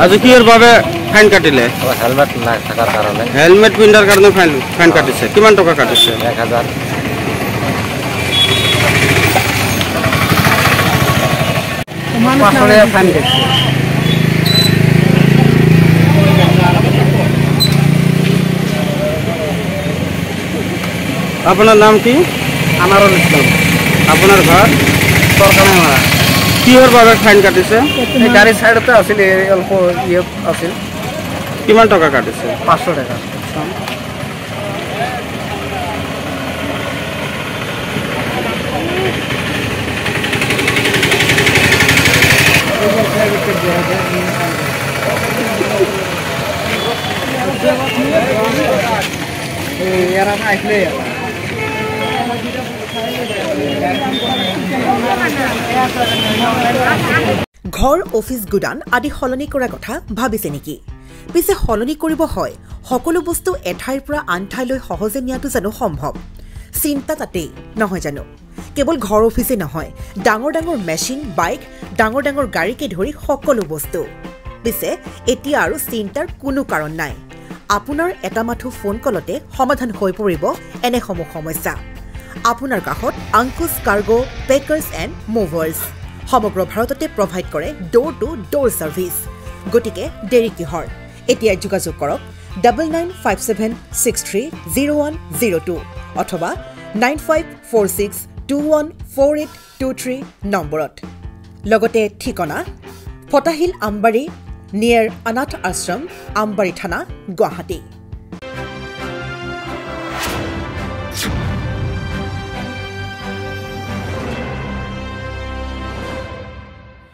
আজি কিহৰ বাবে ফাইন কাটিলে হেলমেট নাই থাকাৰ কাৰণে হেলমেট পিন্ধাৰ কাৰণে ফাইন কাটিছে কিমান টকা কাটিছে 1000 500 ফাইন কাটিছে আপোনাৰ নাম কি আমাৰুল ইছলাম আপোনাৰ ঘৰ সৰকাৰমাৰা কিহৰ বাবে ফাইন কাটিছে এই গাড়ী সাইডতে আছিল অল্প ইয়ে আছিল কিমান টকা কাটিছে 500 টাকা यार हम आइले ঘৰ অফিস গুদান আদি হলনি কৰা কথা ভাবিছে নেকি পিছে হলনি কৰিব হয় সকলো বস্তু এঠাইৰ পৰা আন ঠাইলৈ সহজে নিয়াটো জানো সম্ভৱ চিন্তা তাতেই নহয় জানো কেৱল ঘৰ অফিসে নহয় ডাঙৰ ডাঙৰ মেচিন বাইক ডাঙৰ ডাঙৰ গাড়ীকে ধৰি সকলো বস্তু পিছে এতিয়া আৰু চিন্তাৰ কোনো কাৰণ নাই আপোনাৰ এটা মাথো ফোন কলতে সমাধান হৈ পৰিব এনে সমস্যা আপোনাৰ কাষত আংকুশ কাৰ্গো পেকাৰ্ছ এণ্ড মুভাৰ্ছ সমগ্ৰ ভাৰততে প্ৰভাইড কৰে ডোৰ টু ডোৰ সাৰ্ভিস গতিকে দেৰি কিহৰ এতিয়া যোগাযোগ কৰক 9957630102 অথবা 9546214823 নম্বৰত লগতে ঠিকনা ফটাহিল আমবাৰী নিয়াৰ অনাথ আশ্ৰম আমবাৰী থানা গুৱাহাটী